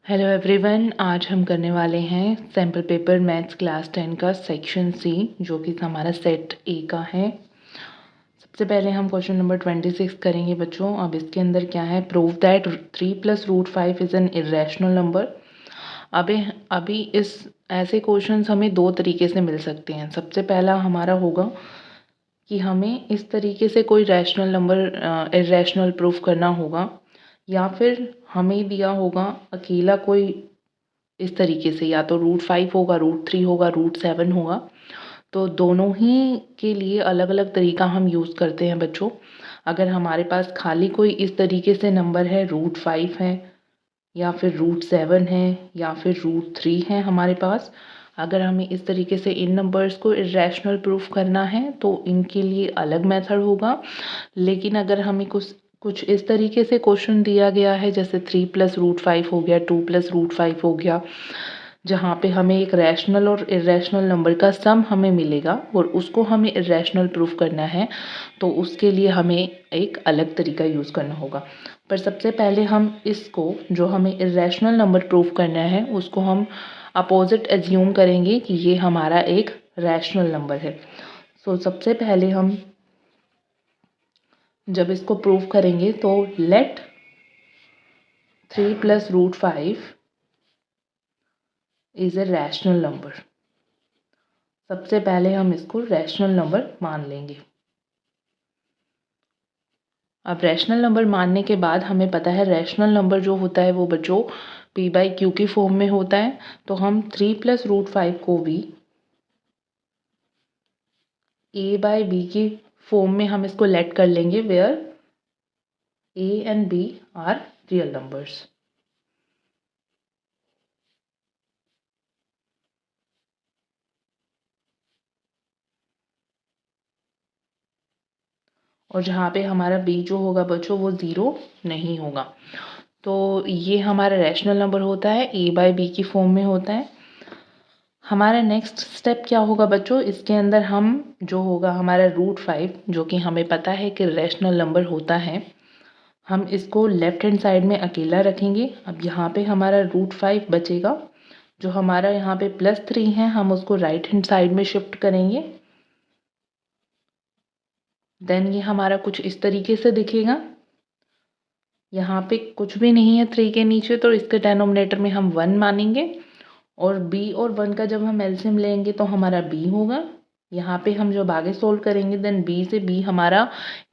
Hello everyone, आज हम करने वाले हैं सैम्पल पेपर मैथ्स क्लास 10 का सेक्शन सी, जो कि हमारा सेट ए का है। सबसे पहले हम क्वेश्चन नंबर 26 करेंगे बच्चों। अब इसके अंदर क्या है, prove that 3 + √5 is an irrational number. अभी इस ऐसे क्वेश्चंस हमें दो तरीके से मिल सकते हैं। सबसे पहला हमारा होगा कि हमें इस तरीके से कोई रैशनल नंबर इरेशनल प्रूफ करना होगा, या फिर हमें दिया होगा अकेला कोई इस तरीके से, या तो √5 होगा, √3 होगा, √7 होगा। तो दोनों ही के लिए अलग अलग तरीका हम यूज़ करते हैं बच्चों। अगर हमारे पास खाली कोई इस तरीके से नंबर है, √5 है, या फिर √7 है, या फिर √3 है हमारे पास, अगर हमें इस तरीके से इन नंबर्स को इरेशनल प्रूफ करना है तो इनके लिए अलग मेथड होगा। लेकिन अगर हमें कुछ कुछ इस तरीके से क्वेश्चन दिया गया है, जैसे 3 + √5 हो गया, 2 + √5 हो गया, जहाँ पे हमें एक रैशनल और इरेशनल नंबर का सम हमें मिलेगा और उसको हमें इरेशनल प्रूफ करना है, तो उसके लिए हमें एक अलग तरीका यूज़ करना होगा। पर सबसे पहले हम इसको, जो हमें इरेशनल नंबर प्रूफ करना है, उसको हम अपोजिट एज्यूम करेंगे कि ये हमारा एक रैशनल नंबर है। सो सबसे पहले हम जब इसको प्रूव करेंगे तो let 3 + √5 is a rational number. सबसे पहले हम इसको रैशनल नंबर मान लेंगे। अब रैशनल नंबर मानने के बाद हमें पता है रैशनल नंबर जो होता है वो बच्चों p/q की फॉर्म में होता है। तो हम 3 + √5 को भी a/b की फॉर्म में हम इसको लेट कर लेंगे, where a and b are real numbers. और जहाँ पे हमारा b जो होगा बच्चों वो 0 नहीं होगा। तो ये हमारा रैशनल नंबर होता है, a/b की फॉर्म में होता है। हमारा नेक्स्ट स्टेप क्या होगा बच्चों, इसके अंदर हम जो होगा हमारा √5, जो कि हमें पता है कि रैशनल नंबर होता है, हम इसको लेफ्ट हैंड साइड में अकेला रखेंगे। अब यहाँ पे हमारा √5 बचेगा, जो हमारा यहाँ पे +3 है हम उसको राइट हैंड साइड में शिफ्ट करेंगे। देन ये हमारा कुछ इस तरीके से दिखेगा। यहाँ पे कुछ भी नहीं है 3 के नीचे, तो इसके डिनोमिनेटर में हम 1 मानेंगे, और b और 1 का जब हम एलसीएम लेंगे तो हमारा b होगा। यहाँ पे हम जब आगे सोल्व करेंगे देन b से b हमारा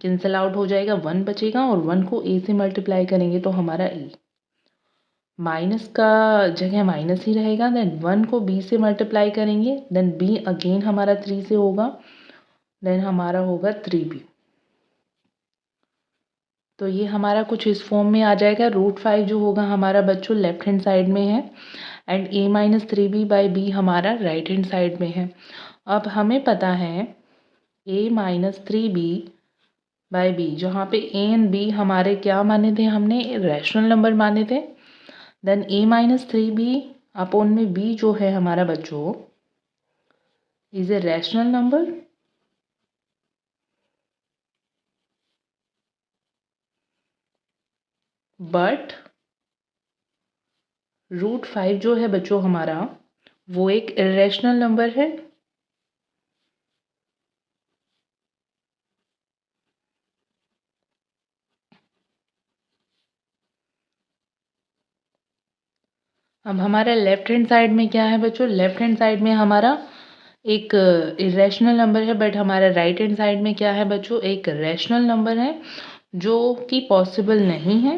कैंसिल आउट हो जाएगा, 1 बचेगा, और 1 को a से मल्टीप्लाई करेंगे तो हमारा e, माइनस का जगह माइनस ही रहेगा। देन 1 को b से मल्टीप्लाई करेंगे, देन b अगेन हमारा 3 से होगा, देन हमारा होगा 3b। तो ये हमारा कुछ इस फॉर्म में आ जाएगा। √5 जो होगा हमारा बच्चों लेफ्ट हैंड साइड में है, एंड a-3b/b हमारा राइट हैंड साइड में है। अब हमें पता है a-3b/b, जहाँ पे a एंड b हमारे क्या माने थे, हमने रैशनल नंबर माने थे। देन a-3b अपॉन में b जो है हमारा बच्चों is a rational number, but √5 जो है बच्चों हमारा वो एक इरेशनल नंबर है। अब हमारा लेफ्ट हैंड साइड में क्या है बच्चों, लेफ्ट हैंड साइड में हमारा एक इरेशनल नंबर है, बट हमारा राइट हैंड साइड में क्या है बच्चों, एक रैशनल नंबर है जो कि पॉसिबल नहीं है।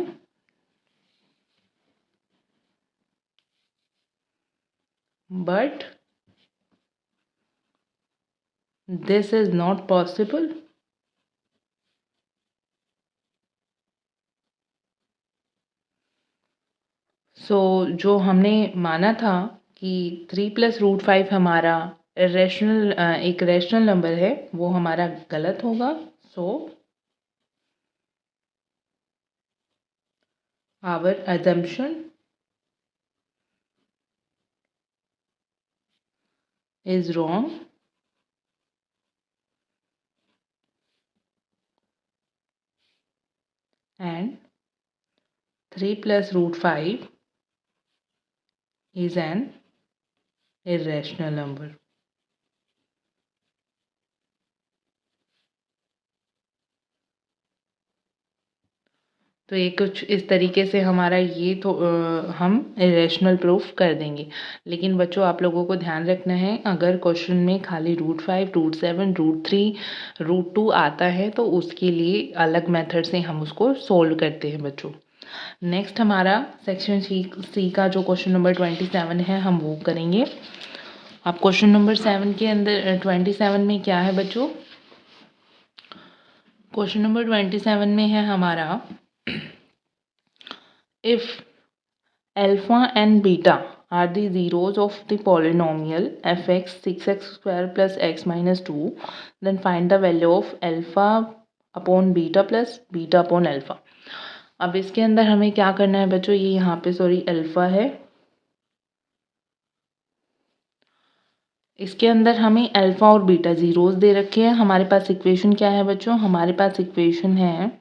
But this is not possible. So जो हमने माना था कि 3 + √5 हमारा रैशनल एक रैशनल नंबर है, वो हमारा गलत होगा। So our assumption is wrong, and 3 + √5 is an irrational number. तो ये कुछ इस तरीके से हमारा ये तो हम इरेशनल प्रूफ कर देंगे। लेकिन बच्चों आप लोगों को ध्यान रखना है, अगर क्वेश्चन में खाली √5, √7, √3, √2 आता है तो उसके लिए अलग मेथड से हम उसको सोल्व करते हैं बच्चों। नेक्स्ट हमारा सेक्शन सी का जो क्वेश्चन नंबर 27 है हम वो करेंगे। अब क्वेश्चन नंबर 7 के अंदर 27 में क्या है बच्चों? क्वेश्चन नंबर 27 में है हमारा if alpha and beta are the zeros of the polynomial fx 6x square plus x minus 2, then find the value of alpha upon beta plus beta upon alpha। अब इसके अंदर हमें क्या करना है बच्चों, ये यहाँ पे सॉरी अल्फा है, इसके अंदर हमें अल्फा और बीटा जीरोस दे रखे हैं। हमारे पास इक्वेशन क्या है बच्चों? हमारे पास इक्वेशन है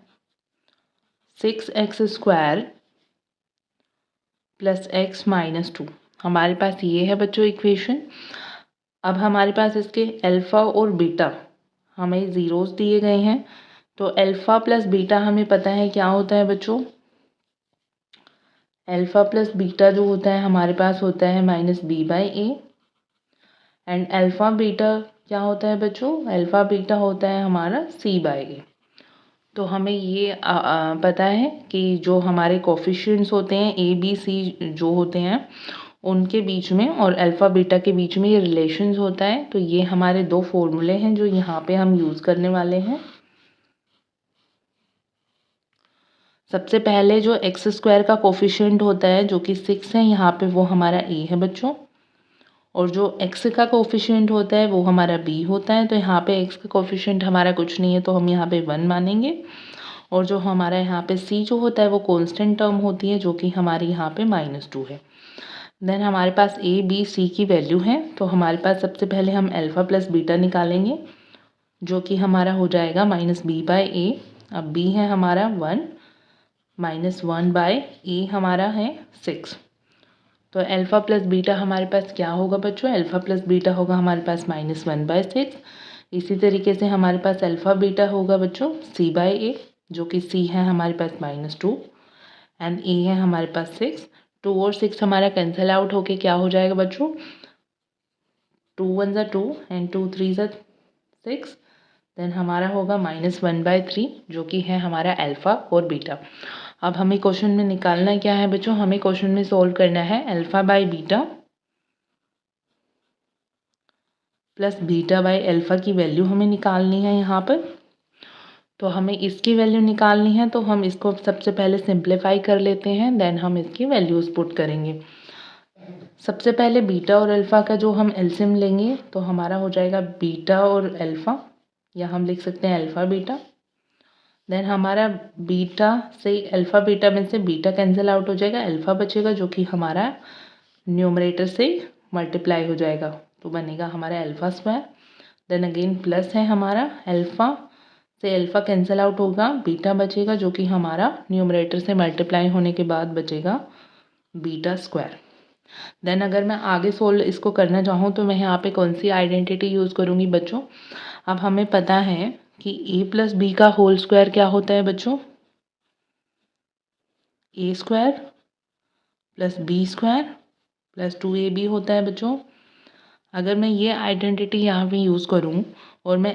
6x square plus x minus 2। हमारे पास ये है बच्चों इक्वेशन। अब हमारे पास इसके अल्फ़ा और बीटा हमें ज़ीरोस दिए गए हैं, तो अल्फ़ा प्लस बीटा हमें पता है क्या होता है बच्चों? अल्फ़ा प्लस बीटा जो होता है हमारे पास होता है -b/a एंड अल्फ़ा बीटा क्या होता है बच्चों? अल्फ़ा बीटा होता है हमारा c/a। तो हमें ये पता है कि जो हमारे कोफिशिएंट्स होते हैं a b c जो होते हैं उनके बीच में और अल्फ़ा बीटा के बीच में ये रिलेशंस होता है। तो ये हमारे दो फॉर्मूले हैं जो यहाँ पे हम यूज़ करने वाले हैं। सबसे पहले जो एक्स स्क्वायर का कोफिशिएंट होता है जो कि 6 है, यहाँ पे वो हमारा a है बच्चों, और जो x का कोफिशिएंट होता है वो हमारा b होता है। तो यहाँ पे x का कोफिशिएंट हमारा कुछ नहीं है तो हम यहाँ पे 1 मानेंगे, और जो हमारा यहाँ पे c जो होता है वो कांस्टेंट टर्म होती है जो कि हमारे यहाँ पे -2 है। देन हमारे पास a b c की वैल्यू है, तो हमारे पास सबसे पहले हम अल्फ़ा प्लस बीटा निकालेंगे जो कि हमारा हो जाएगा -b/a। अब b है हमारा 1 -1/a हमारा है 6। तो अल्फ़ा प्लस बीटा हमारे पास क्या होगा बच्चों? अल्फ़ा प्लस बीटा होगा हमारे पास -1/6। इसी तरीके से हमारे पास अल्फ़ा बीटा होगा बच्चों c/a, जो कि c है हमारे पास -2 एंड a है हमारे पास 6। 2 और 6 हमारा कैंसिल आउट होके क्या हो जाएगा बच्चों? 2 1 ज़ा 2 एंड 2 3 ज़ा 6। देन हमारा होगा -1/3 जो कि है हमारा अल्फ़ा और बीटा। अब हमें क्वेश्चन में निकालना क्या है बच्चों? हमें क्वेश्चन में सॉल्व करना है alpha by beta plus beta by alpha की वैल्यू हमें निकालनी है यहाँ पर। तो हमें इसकी वैल्यू निकालनी है तो हम इसको सबसे पहले सिंप्लीफाई कर लेते हैं, देन हम इसकी वैल्यूज़ पुट करेंगे। सबसे पहले बीटा और अल्फ़ा का जो हम एलसीएम लेंगे तो हमारा हो जाएगा बीटा और अल्फ़ा, या हम लिख सकते हैं अल्फ़ा बीटा। देन हमारा बीटा से अल्फ़ा बीटा में से बीटा कैंसिल आउट हो जाएगा, अल्फ़ा बचेगा जो कि हमारा न्यूमरेटर से मल्टीप्लाई हो जाएगा, तो बनेगा हमारा alpha square. Then again plus है हमारा अल्फ़ा से अल्फ़ा कैंसिल आउट होगा, बीटा बचेगा जो कि हमारा न्यूमरेटर से मल्टीप्लाई होने के बाद बचेगा बीटा स्क्वायर। देन अगर मैं आगे सोल्व इसको करना चाहूँ तो मैं यहाँ पे कौन सी आइडेंटिटी यूज़ करूँगी बच्चों? अब हमें पता है कि a प्लस बी का होल स्क्वायर क्या होता है बच्चों? a square plus B square plus 2ab होता है बच्चों। अगर मैं ये आइडेंटिटी यहाँ पे यूज़ करूँ और मैं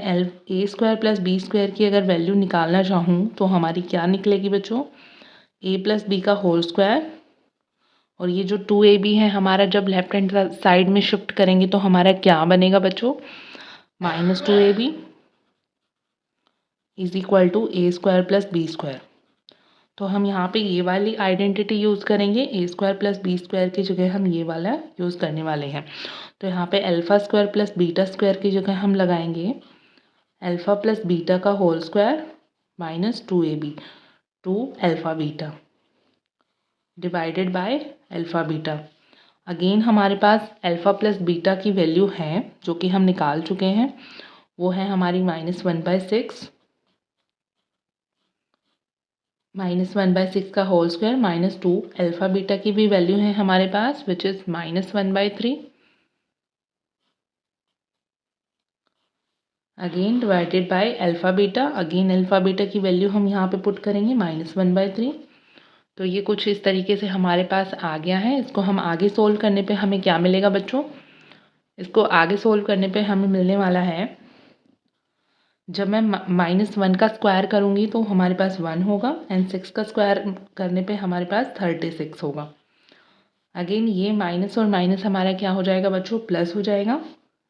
a square plus B square की अगर वैल्यू निकालना चाहूँ तो हमारी क्या निकलेगी बच्चों? a प्लस बी का होल स्क्वायर, और ये जो 2ab है हमारा जब लेफ्ट हैंड साइड में शिफ्ट करेंगे तो हमारा क्या बनेगा बच्चों? -2ab is equal to a square plus B square. तो हम यहाँ पे ये वाली आइडेंटिटी यूज़ करेंगे, a square plus B square की जगह हम ये वाला यूज़ करने वाले हैं। तो यहाँ पे alpha square plus beta square की जगह हम लगाएंगे अल्फ़ा प्लस बीटा का whole square -2ab 2 alpha beta divided by alpha beta. Again हमारे पास अल्फ़ा प्लस बीटा की वैल्यू है जो कि हम निकाल चुके हैं, वो है हमारी -1/6 -1/6 का होल स्क्वायर -2 अल्फ़ा बीटा की भी वैल्यू है हमारे पास which is -1/3 again divided by alpha beta. Again alpha beta की वैल्यू हम यहाँ पे पुट करेंगे -1/3। तो ये कुछ इस तरीके से हमारे पास आ गया है। इसको हम आगे सोल्व करने पे हमें क्या मिलेगा बच्चों? इसको आगे सोल्व करने पे हमें मिलने वाला है, जब मैं -1 का स्क्वायर करूँगी तो हमारे पास 1 होगा एंड 6 का स्क्वायर करने पे हमारे पास 36 होगा। अगेन ये माइनस और माइनस हमारा क्या हो जाएगा बच्चों? प्लस हो जाएगा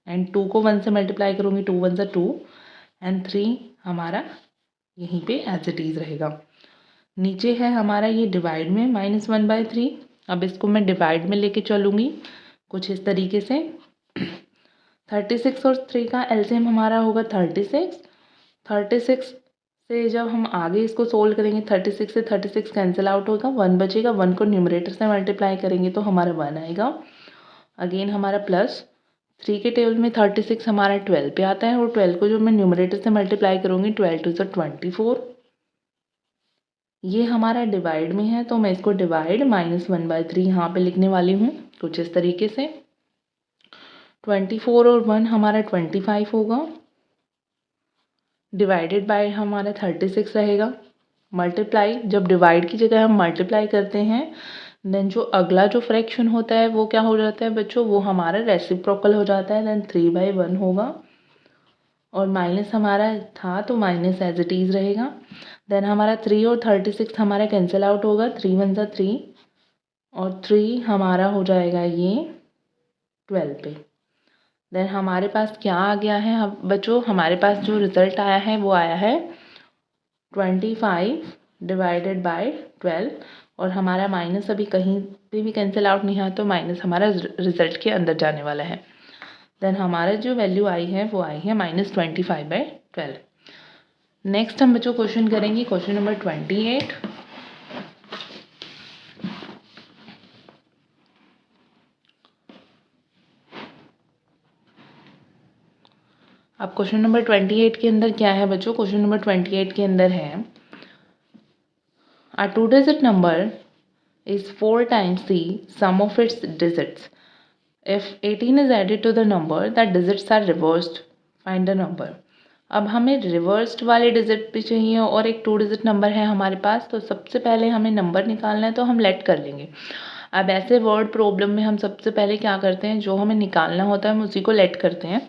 एंड 2 को 1 से मल्टीप्लाई करूँगी, 2 1 2 एंड 3 हमारा यहीं पे एज इट इज़ रहेगा। नीचे है हमारा ये डिवाइड में -1/3। अब इसको मैं डिवाइड में लेके चलूँगी कुछ इस तरीके से। 36 और 3 का एलसीएम हमारा होगा 36। 36 से जब हम आगे इसको सोल्व करेंगे 36 से 36 कैंसिल आउट होगा, 1 बचेगा। 1 को न्यूमरेटर से मल्टीप्लाई करेंगे तो हमारा 1 आएगा। अगेन हमारा प्लस 3 के टेबल में 36 हमारा 12 पे आता है और 12 को जो मैं न्यूमरेटर से मल्टीप्लाई करूँगी 12 2 24। ये हमारा डिवाइड में है तो मैं इसको डिवाइड -1/3 यहाँ पे लिखने वाली हूँ कुछ इस तरीके से। 24 और 1 हमारा 25 होगा डिवाइडेड बाय हमारा 36 रहेगा। मल्टीप्लाई, जब डिवाइड की जगह हम मल्टीप्लाई करते हैं देन जो अगला जो फ्रैक्शन होता है वो क्या हो जाता है बच्चों? वो हमारा रेसिप्रोकल हो जाता है। देन 3/1 होगा और माइनस हमारा था तो माइनस एज इट इज़ रहेगा। देन हमारा 3 और 36 हमारा कैंसिल आउट होगा, 3 1 3 और 3 हमारा हो जाएगा ये 12 पे। देन हमारे पास क्या आ गया है अब बच्चों? हमारे पास जो रिज़ल्ट आया है वो आया है 25 डिवाइडेड बाय 12 और हमारा माइनस अभी कहीं पे भी कैंसिल आउट नहीं है तो माइनस हमारा रिज़ल्ट के अंदर जाने वाला है। देन हमारा जो वैल्यू आई है वो आई है -25/12। नेक्स्ट हम बच्चों क्वेश्चन करेंगे क्वेश्चन नंबर 28। अब क्वेश्चन नंबर 28 के अंदर क्या है बच्चों? क्वेश्चन नंबर 28 के अंदर है A two-digit number is 4 times the sum of its digits. If 18 is added to the number, the digits are reversed. Find the number. अब हमें रिवर्स्ड वाले डिजिट भी चाहिए और एक 2 डिजिट नंबर है हमारे पास, तो सबसे पहले हमें नंबर निकालना है तो हम लेट कर लेंगे। अब ऐसे वर्ड प्रॉब्लम में हम सबसे पहले क्या करते हैं, जो हमें निकालना होता है हम उसी को लेट करते हैं।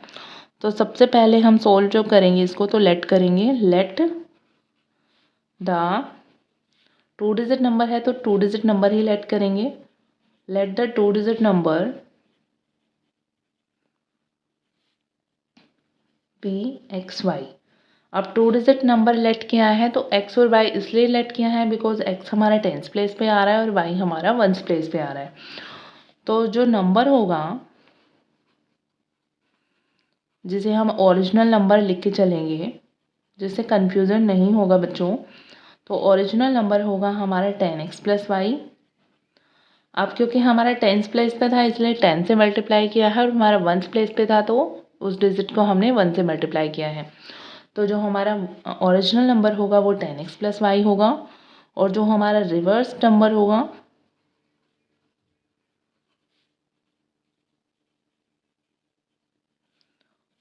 तो सबसे पहले हम सोल्व जो करेंगे इसको तो लेट करेंगे, लेट द 2 डिजिट नंबर है तो 2 डिजिट नंबर ही लेट करेंगे। Let the 2 digit number be X Y. अब 2 डिजिट नंबर लेट किया है तो x और y इसलिए लेट किया है बिकॉज x हमारा टेंस प्लेस पे आ रहा है और y हमारा वंस प्लेस पे आ रहा है। तो जो नंबर होगा जिसे हम ओरिजिनल नंबर लिख के चलेंगे, जिससे कन्फ्यूज़न नहीं होगा बच्चों, तो ओरिजिनल नंबर होगा हमारा 10x + y। अब क्योंकि हमारा टेंस प्लेस पे था इसलिए 10 से मल्टीप्लाई किया है और हमारा वंस प्लेस पे था तो उस डिजिट को हमने 1 से मल्टीप्लाई किया है। तो जो हमारा ओरिजिनल नंबर होगा वो 10x + y होगा और जो हमारा रिवर्स नंबर होगा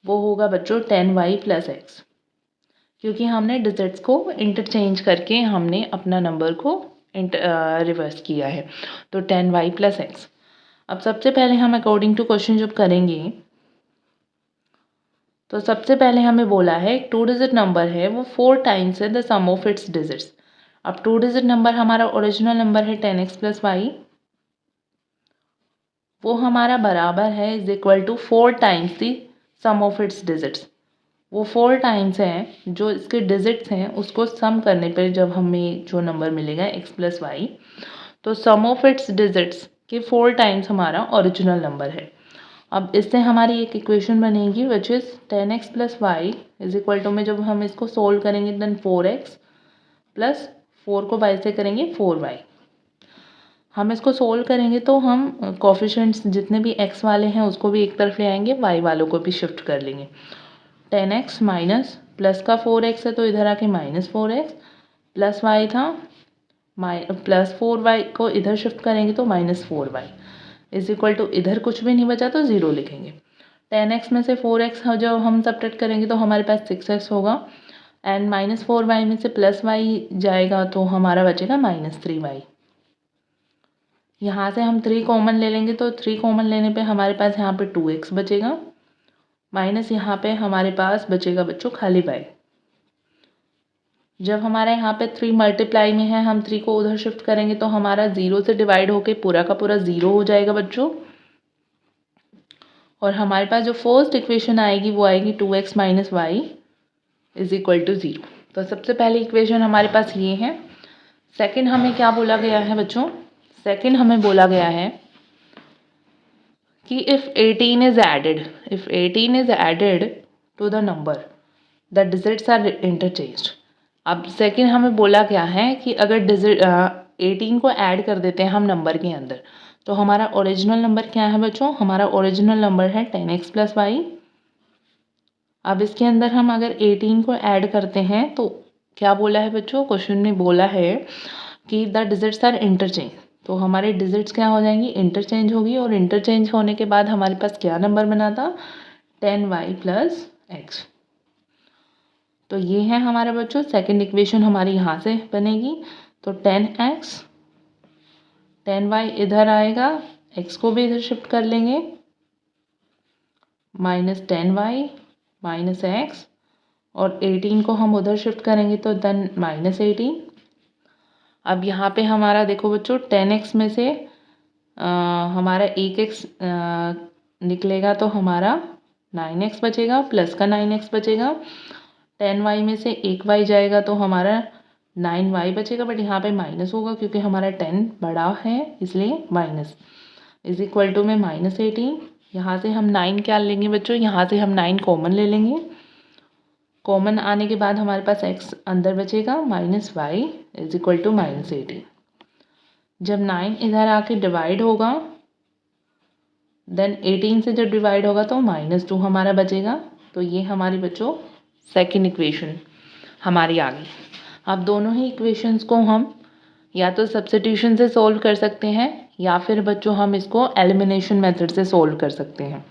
वो होगा बच्चों 10y + x, क्योंकि हमने डिजिट्स को इंटरचेंज करके हमने अपना नंबर को रिवर्स किया है। तो 10y + x। अब सबसे पहले हम अकॉर्डिंग टू क्वेश्चन जब करेंगे तो सबसे पहले हमें बोला है 2 डिजिट नंबर है वो 4 टाइम्स है the sum of its digits. अब 2 डिजिट नंबर हमारा ओरिजिनल नंबर है 10x + y, वो हमारा बराबर है is equal to 4 times the sum of its digits. वो 4 टाइम्स हैं, जो इसके डिजिट्स हैं उसको सम करने पर जब हमें जो नंबर मिलेगा x + y, तो सम ऑफ इट्स डिजिट्स के 4 टाइम्स हमारा ओरिजिनल नंबर है। अब इससे हमारी एक इक्वेशन बनेगी which is 10x + y is equal to में जब हम इसको सोल्व करेंगे देन 4x + 4 को y से करेंगे 4y। हम इसको सोल्व करेंगे तो हम कोफिशिएंट्स जितने भी x वाले हैं उसको भी एक तरफ ले आएंगे, y वालों को भी शिफ्ट कर लेंगे। 10x माइनस प्लस का 4x है तो इधर आके -4x प्लस y था +4y को इधर शिफ्ट करेंगे तो -4y इज इक्वल टू, इधर कुछ भी नहीं बचा तो 0 लिखेंगे। 10x में से 4x जब हम सब्ट्रैक्ट करेंगे तो हमारे पास 6x होगा एंड -4y में से +y जाएगा तो हमारा बचेगा -3y। यहाँ से हम 3 कॉमन ले लेंगे तो 3 कॉमन लेने पे हमारे पास यहाँ पे 2x बचेगा माइनस यहाँ पे हमारे पास बचेगा बच्चों खाली y। जब हमारे यहाँ पे 3 मल्टीप्लाई में है, हम 3 को उधर शिफ्ट करेंगे तो हमारा 0 से डिवाइड होके पूरा का पूरा 0 हो जाएगा बच्चों। और हमारे पास जो फर्स्ट इक्वेशन आएगी वो आएगी 2x - y is equal to 0। तो सबसे पहली इक्वेशन हमारे पास ये है। सेकंड हमें क्या बोला गया है बच्चों? सेकंड हमें बोला गया है कि if 18 is added to the number the digits are interchanged. अब सेकंड हमें बोला गया है कि अगर डिजिट 18 को ऐड कर देते हैं हम नंबर के अंदर तो हमारा ओरिजिनल नंबर क्या है बच्चों? हमारा ओरिजिनल नंबर है 10x + y। अब इसके अंदर हम अगर 18 को ऐड करते हैं तो क्या बोला है बच्चों? क्वेश्चन में बोला है कि द डिजिट्स आर इंटरचेंज। तो हमारे डिजिट्स क्या हो जाएंगी? इंटरचेंज होगी। और इंटरचेंज होने के बाद हमारे पास क्या नंबर बना था? 10y + x। तो ये है हमारा बच्चों सेकंड इक्वेशन हमारी यहाँ से बनेगी। तो 10x 10y इधर आएगा, x को भी इधर शिफ्ट कर लेंगे, -10y -x और 18 को हम उधर शिफ्ट करेंगे तो देन -18। अब यहाँ पे हमारा देखो बच्चों 10x में से हमारा 1x निकलेगा तो हमारा 9x बचेगा, प्लस का 9x बचेगा। 10y में से 1y जाएगा तो हमारा 9y बचेगा, बट यहाँ पे माइनस होगा क्योंकि हमारा 10 बड़ा है इसलिए माइनस इज इक्वल टू में -18। यहाँ से हम 9 क्या लेंगे बच्चों? यहाँ से हम 9 कॉमन ले लेंगे। कॉमन आने के बाद हमारे पास x अंदर बचेगा -y इज इक्वल टू -18। जब 9 इधर आके डिवाइड होगा देन 18 से जब डिवाइड होगा तो -2 हमारा बचेगा। तो ये हमारी बच्चों सेकंड इक्वेशन हमारी आ गई। अब दोनों ही इक्वेशंस को हम या तो सब्स्टिट्यूशन से सोल्व कर सकते हैं या फिर बच्चों हम इसको एलिमिनेशन मेथड से सोल्व कर सकते हैं।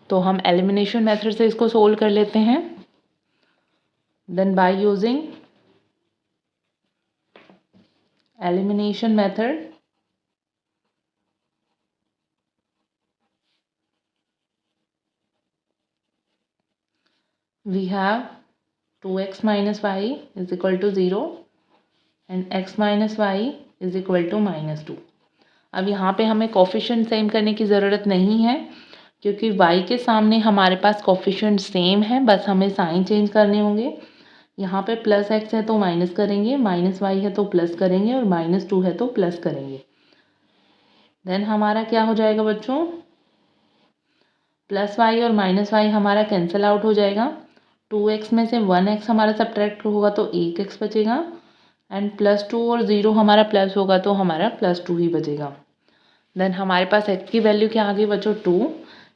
तो हम एलिमिनेशन मेथड से इसको सोल्व कर लेते हैं। Then by using elimination method we have 2x - y is equal to 0 and x - y is equal to -2। अब यहाँ पे हमें कोफिशिएंट सेम करने की ज़रूरत नहीं है क्योंकि y के सामने हमारे पास कोफिशिएंट सेम है, बस हमें साइन चेंज करने होंगे। यहाँ पे +x है तो माइनस करेंगे, -y है तो प्लस करेंगे और -2 है तो प्लस करेंगे। देन हमारा क्या हो जाएगा बच्चों? +y और -y हमारा कैंसिल आउट हो जाएगा। 2x में से 1x हमारा सब्ट्रैक्ट होगा तो 1x बचेगा एंड +2 और 0 हमारा प्लस होगा तो हमारा +2 ही बचेगा। देन हमारे पास x की वैल्यू क्या आ गई बच्चों? 2।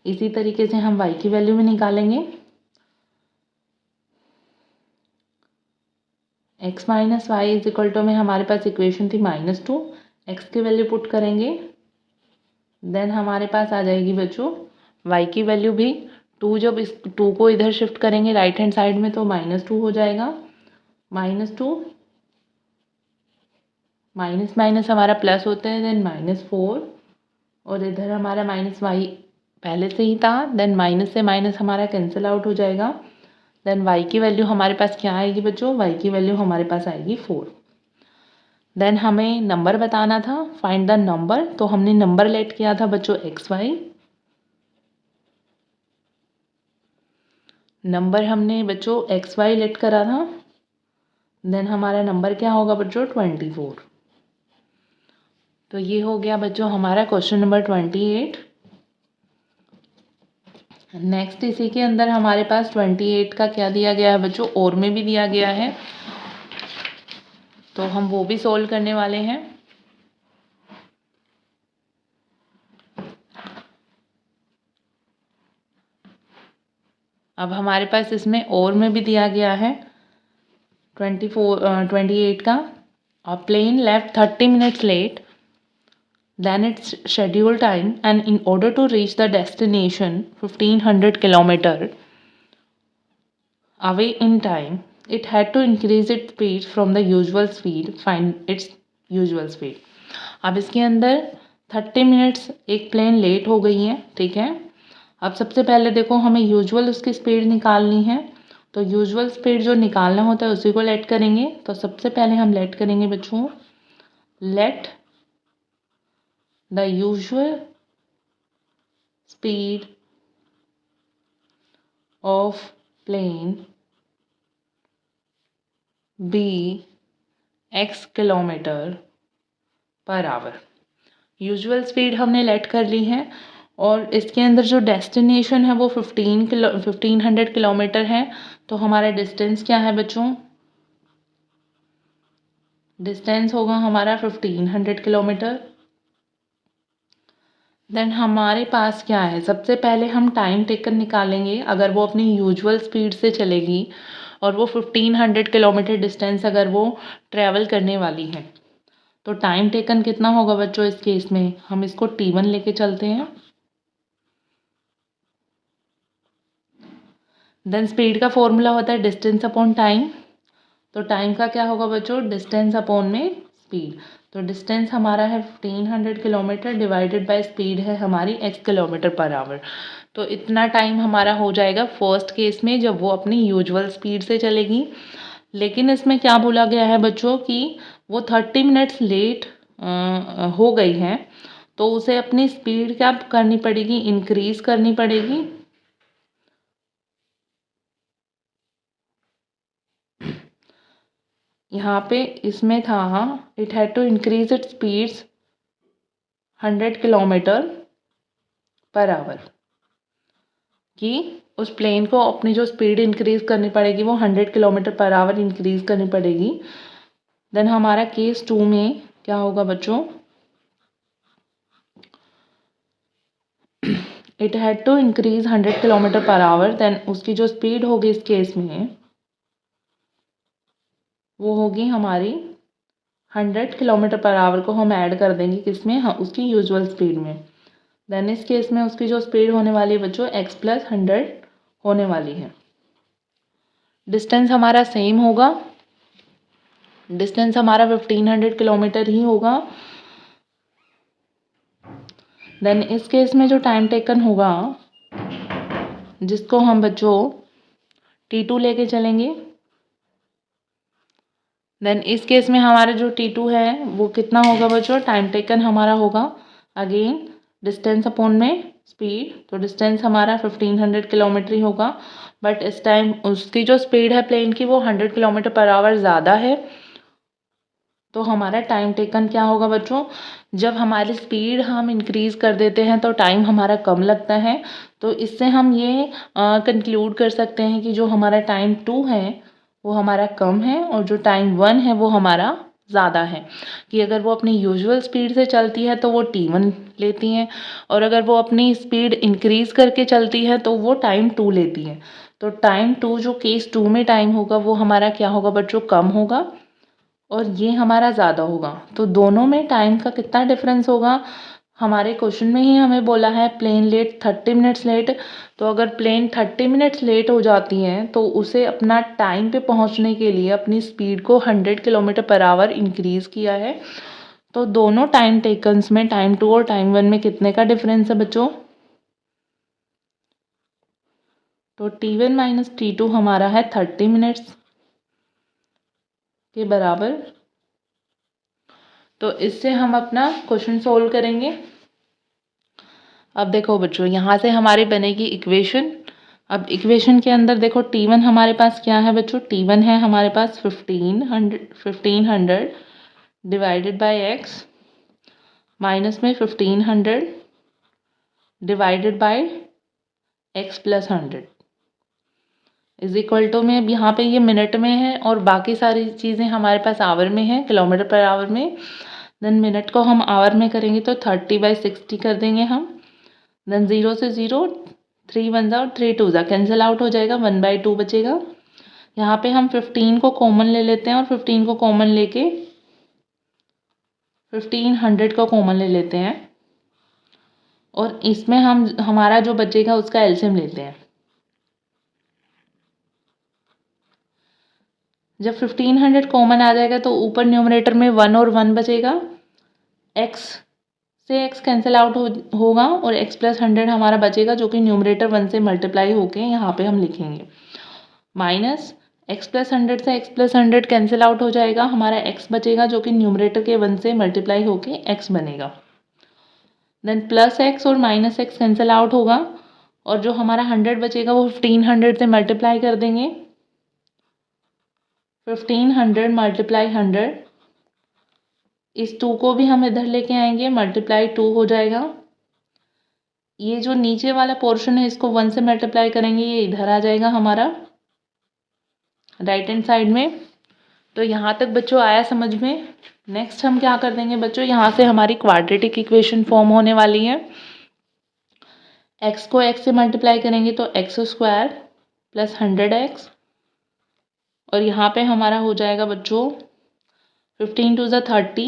इसी तरीके से हम y की वैल्यू भी निकालेंगे। x - y is equal to में हमारे पास इक्वेशन थी -2, x की वैल्यू पुट करेंगे देन हमारे पास आ जाएगी बच्चों y की वैल्यू भी 2। जब इस 2 को इधर शिफ्ट करेंगे राइट हैंड साइड में तो -2 हो जाएगा। -2 माइनस माइनस हमारा प्लस होता है देन -4 और इधर हमारा -y पहले से ही था। देन माइनस से माइनस हमारा कैंसिल आउट हो जाएगा। देन y की वैल्यू हमारे पास क्या आएगी बच्चों? y की वैल्यू हमारे पास आएगी 4। देन हमें नंबर बताना था, फाइंड द नंबर। तो हमने नंबर लेट किया था बच्चों xy। नंबर हमने बच्चों xy लेट करा था। देन हमारा नंबर क्या होगा बच्चों? 24। तो ये हो गया बच्चों हमारा क्वेश्चन नंबर 28। नेक्स्ट इसी के अंदर हमारे पास 28 का क्या दिया गया है बच्चों? और में भी दिया गया है तो हम वो भी सोल्व करने वाले हैं। अब हमारे पास इसमें और में भी दिया गया है 28 का। A plane left 30 minutes late than its scheduled time, and in order to reach the destination 1500 kilometer away in time, it had to increase its speed from the usual speed. Find its usual speed. अब इसके अंदर 30 minutes एक plane late हो गई है, ठीक है। अब सबसे पहले देखो हमें यूजुअल उसकी स्पीड निकालनी है, तो यूजुअल स्पीड जो निकालना होता है उसी को लेट करेंगे। तो सबसे पहले हम लेट करेंगे बच्चों, let the usual speed of plane be x kilometre per hour. Usual speed हमने लेट कर ली है और इसके अंदर जो डेस्टिनेशन है वो 1500 किलोमीटर है। तो हमारा डिस्टेंस क्या है बच्चों, डिस्टेंस होगा हमारा 1500 किलोमीटर। देन हमारे पास क्या है, सबसे पहले हम टाइम टेकन निकालेंगे। अगर वो अपनी यूजुअल स्पीड से चलेगी और वो 1500 किलोमीटर डिस्टेंस अगर वो ट्रैवल करने वाली है, तो टाइम टेकन कितना होगा बच्चों इस केस में, हम इसको T1 लेके चलते हैं। देन स्पीड का फॉर्मूला होता है डिस्टेंस अपॉन टाइम। तो टाइम का क्या होगा बच्चों, डिस्टेंस अपॉन में स्पीड। तो डिस्टेंस हमारा है 1500 किलोमीटर डिवाइडेड बाय स्पीड है हमारी x किलोमीटर पर आवर। तो इतना टाइम हमारा हो जाएगा फर्स्ट केस में जब वो अपनी यूजुअल स्पीड से चलेगी। लेकिन इसमें क्या बोला गया है बच्चों कि वो 30 मिनट्स लेट हो गई है, तो उसे अपनी स्पीड क्या करनी पड़ेगी, इंक्रीज करनी पड़ेगी। यहाँ पे इसमें था it had to increase it speeds 100 kilometre per hour, कि उस प्लेन को अपनी जो स्पीड इंक्रीज करनी पड़ेगी वो 100 किलोमीटर पर आवर इंक्रीज करनी पड़ेगी। देन हमारा केस 2 में क्या होगा बच्चों, it had to increase 100 kilometre per hour. Then उसकी जो स्पीड होगी इस केस में वो होगी हमारी 100 किलोमीटर पर आवर को हम ऐड कर देंगे किसमें, हाँ उसकी यूजुअल स्पीड में। देन इस केस में उसकी जो स्पीड होने वाली है बच्चों x + 100 होने वाली है। डिस्टेंस हमारा सेम होगा, डिस्टेंस हमारा 1500 किलोमीटर ही होगा। देन इस केस में जो टाइम टेकन होगा जिसको हम बच्चों T2 लेके चलेंगे। देन इस केस में हमारा जो T2 है वो कितना होगा बच्चों, टाइम टेकन हमारा होगा अगेन डिस्टेंस अपॉन में स्पीड। तो डिस्टेंस हमारा 1500 किलोमीटर ही होगा, बट इस टाइम उसकी जो स्पीड है प्लेन की वो 100 किलोमीटर पर आवर ज़्यादा है। तो हमारा टाइम टेकन क्या होगा बच्चों, जब हमारी स्पीड हम इंक्रीज़ कर देते हैं तो टाइम हमारा कम लगता है। तो इससे हम ये कंक्लूड कर सकते हैं कि जो हमारा टाइम 2 है वो हमारा कम है और जो टाइम 1 है वो हमारा ज़्यादा है। कि अगर वो अपनी यूजुअल स्पीड से चलती है तो वो T1 लेती हैं, और अगर वो अपनी स्पीड इंक्रीज़ करके चलती है तो वो टाइम 2 लेती हैं। तो टाइम 2 जो केस 2 में टाइम होगा वो हमारा क्या होगा बच्चों, कम होगा, और ये हमारा ज़्यादा होगा। तो दोनों में टाइम का कितना डिफरेंस होगा, हमारे क्वेश्चन में ही हमें बोला है प्लेन लेट 30 मिनट्स लेट। तो अगर प्लेन 30 मिनट्स लेट हो जाती है तो उसे अपना टाइम पे पहुंचने के लिए अपनी स्पीड को 100 किलोमीटर पर आवर इंक्रीज़ किया है। तो दोनों टाइम टेकन्स में टाइम 2 और टाइम 1 में कितने का डिफरेंस है बच्चों, तो T1 - T2 हमारा है 30 मिनट्स के बराबर। तो इससे हम अपना क्वेश्चन सोल्व करेंगे। अब देखो बच्चों यहाँ से हमारी बनेगी इक्वेशन। अब इक्वेशन के अंदर देखो T1 हमारे पास क्या है बच्चों, T1 है हमारे पास 1500 डिवाइडेड बाय x माइनस में 1500 divided by x + 100 is equal to में। अब यहाँ पे ये मिनट में है और बाकी सारी चीज़ें हमारे पास आवर में है, किलोमीटर पर आवर में। देन मिनट को हम आवर में करेंगे तो 30/60 कर देंगे हम। देन 0 से 0 3 1 जा और 3 2 जा कैंसिल आउट हो जाएगा, 1/2 बचेगा। यहाँ पे हम 15 को कॉमन ले लेते हैं और 15 को कॉमन लेके 1500 का कॉमन ले लेते हैं और इसमें हम हमारा जो बचेगा उसका एलसीएम लेते हैं। जब 1500 कॉमन आ जाएगा तो ऊपर न्यूमरेटर में 1 और 1 बचेगा, x से x कैंसिल आउट होगा और x प्लस 100 हमारा बचेगा जो कि न्यूमरेटर 1 से मल्टीप्लाई होके यहाँ पे हम लिखेंगे। माइनस x प्लस 100 से x प्लस 100 कैंसिल आउट हो जाएगा, हमारा x बचेगा जो कि न्यूमरेटर के 1 से मल्टीप्लाई होके x बनेगा। देन प्लस x और माइनस x कैंसिल आउट होगा और जो हमारा 100 बचेगा वो 1500 से मल्टीप्लाई कर देंगे। 1500 मल्टीप्लाई 100, इस 2 को भी हम इधर लेके आएंगे, मल्टीप्लाई 2 हो जाएगा। ये जो नीचे वाला पोर्शन है इसको 1 से मल्टीप्लाई करेंगे, ये इधर आ जाएगा हमारा राइट हैंड साइड में। तो यहाँ तक बच्चों आया समझ में। नेक्स्ट हम क्या कर देंगे बच्चों, यहाँ से हमारी क्वाड्रेटिक इक्वेशन फॉर्म होने वाली है। x को x से मल्टीप्लाई करेंगे तो x स्क्वायर प्लस 100x और यहाँ पे हमारा हो जाएगा बच्चों 15 टू ज़ 30,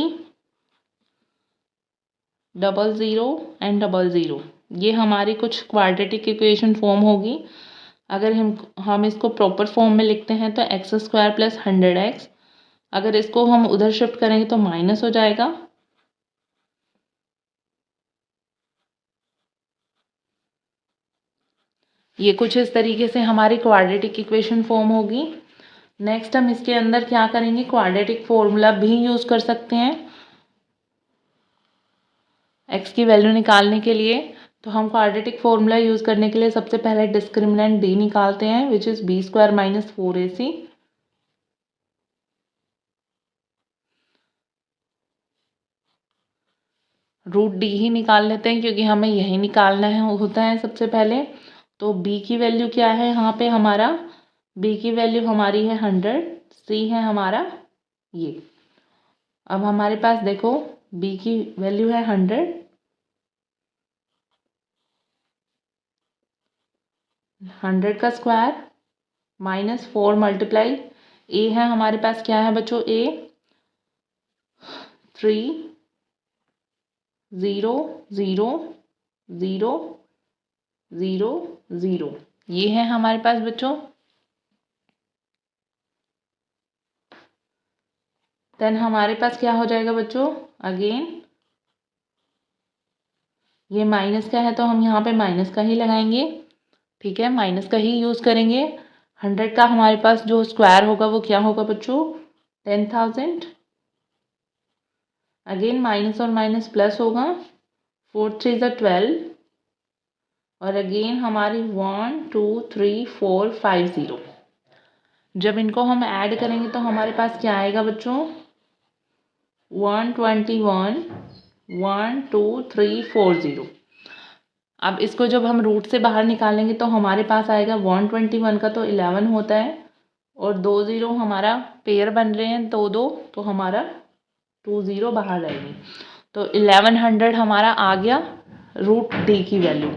00 एंड 00। ये हमारी कुछ क्वाड्रेटिक इक्वेशन फॉर्म होगी। अगर हम इसको प्रॉपर फॉर्म में लिखते हैं तो x स्क्वायर प्लस 100x, अगर इसको हम उधर शिफ्ट करेंगे तो माइनस हो जाएगा। ये कुछ इस तरीके से हमारी क्वाड्रेटिक इक्वेशन फॉर्म होगी। नेक्स्ट हम इसके अंदर क्या करेंगे, क्वाड्रेटिक फॉर्मूला भी यूज़ कर सकते हैं x की वैल्यू निकालने के लिए। तो हम क्वाड्रेटिक फॉर्मूला यूज़ करने के लिए सबसे पहले डिस्क्रिमिनेंट d निकालते हैं which is b square minus 4ac। Root d ही निकाल लेते हैं क्योंकि हमें यही निकालना है होता है सबसे पहले। तो b की वैल्यू क्या है यहाँ पे हमारा, b की वैल्यू हमारी है 100, c है हमारा ये। अब हमारे पास देखो b की वैल्यू है 100, 100 का स्क्वायर माइनस 4 मल्टीप्लाई a है हमारे पास क्या है बच्चों, a 3 0 0 0 0 0, ये है हमारे पास बच्चों। देन हमारे पास क्या हो जाएगा बच्चों, अगेन ये माइनस का है तो हम यहाँ पे माइनस का ही लगाएंगे, ठीक है, माइनस का ही यूज़ करेंगे। 100 का हमारे पास जो स्क्वायर होगा वो क्या होगा बच्चों, 10,000। अगेन माइनस और माइनस प्लस होगा, 4 3 ज़ा 12 और अगेन हमारी 1 2 3 4 5 0। जब इनको हम ऐड करेंगे तो हमारे पास क्या आएगा बच्चों, 121 1 2 3 4 0। अब इसको जब हम रूट से बाहर निकालेंगे तो हमारे पास आएगा 121 का तो 11 होता है और 2 0 हमारा पेयर बन रहे हैं 2 2, तो हमारा 2 0 बाहर जाएगी। तो 1100 हमारा आ गया रूट d की वैल्यू।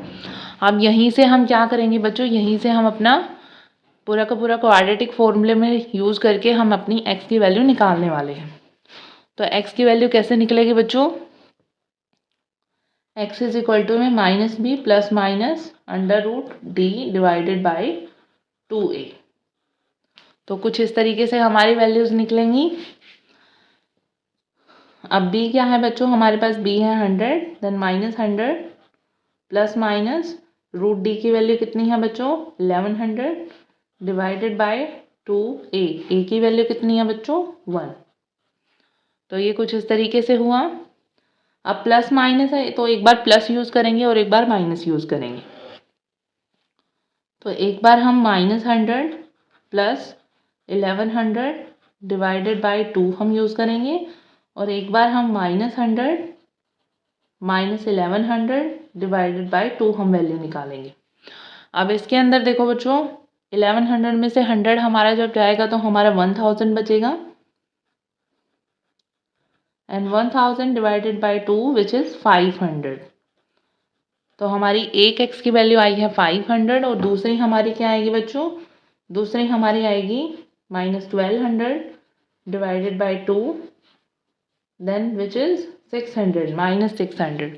अब यहीं से हम क्या करेंगे बच्चों, यहीं से हम अपना पूरा का पूरा क्वाड्रेटिक फॉर्मूले में यूज़ करके हम अपनी x की वैल्यू निकालने वाले हैं। तो x की वैल्यू कैसे निकलेगी बच्चों, x इज इक्वल टू में minus B plus minus under root D divided by 2a। तो कुछ इस तरीके से हमारी वैल्यूज़ निकलेंगी। अब b क्या है बच्चों, हमारे पास b है 100, then minus 100 plus minus root d की वैल्यू कितनी है बच्चों, 1100 डिवाइडेड बाय 2a। a की वैल्यू कितनी है बच्चों, 1। तो ये कुछ इस तरीके से हुआ। अब प्लस माइनस है तो एक बार प्लस यूज़ करेंगे और एक बार माइनस यूज़ करेंगे। तो एक बार हम माइनस 100 प्लस 1100 डिवाइडेड बाय 2 हम यूज़ करेंगे और एक बार हम माइनस 100 माइनस 1100 डिवाइडेड बाय 2 हम वैल्यू निकालेंगे। अब इसके अंदर देखो बच्चों 1100 में से 100 हमारा जब जाएगा तो हमारा 1000 बचेगा and 1000 divided by 2 which is 500। तो हमारी एक x की वैल्यू आई है 500 और दूसरी हमारी क्या आएगी बच्चों, दूसरी हमारी आएगी minus 1200 divided by 2 then which is 600 -600।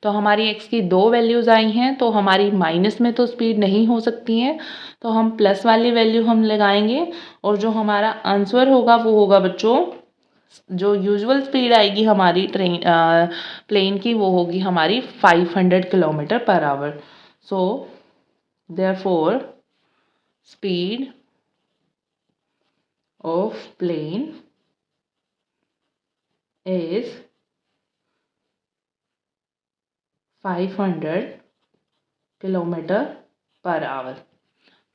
तो हमारी x की दो वैल्यूज़ आई हैं, तो हमारी माइनस में तो स्पीड नहीं हो सकती है, तो हम प्लस वाली वैल्यू हम लगाएंगे और जो हमारा आंसर होगा वो होगा बच्चों, जो यूजुअल स्पीड आएगी हमारी प्लेन की वो होगी हमारी 500 kilometre per hour. So therefore speed of plane is 500 kilometre per hour.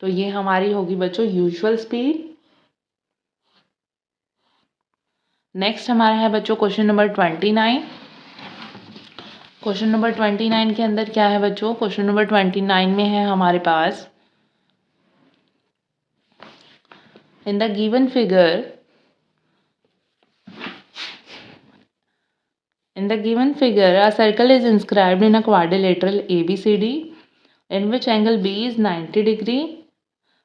तो ये हमारी होगी बच्चों यूजुअल स्पीड। नेक्स्ट हमारा है बच्चों क्वेश्चन नंबर 29। क्वेश्चन नंबर 29 के अंदर क्या है बच्चों, क्वेश्चन नंबर 29 में है हमारे पास, in the given figure a circle is inscribed in a quadrilateral ABCD in which angle B is 90 degree.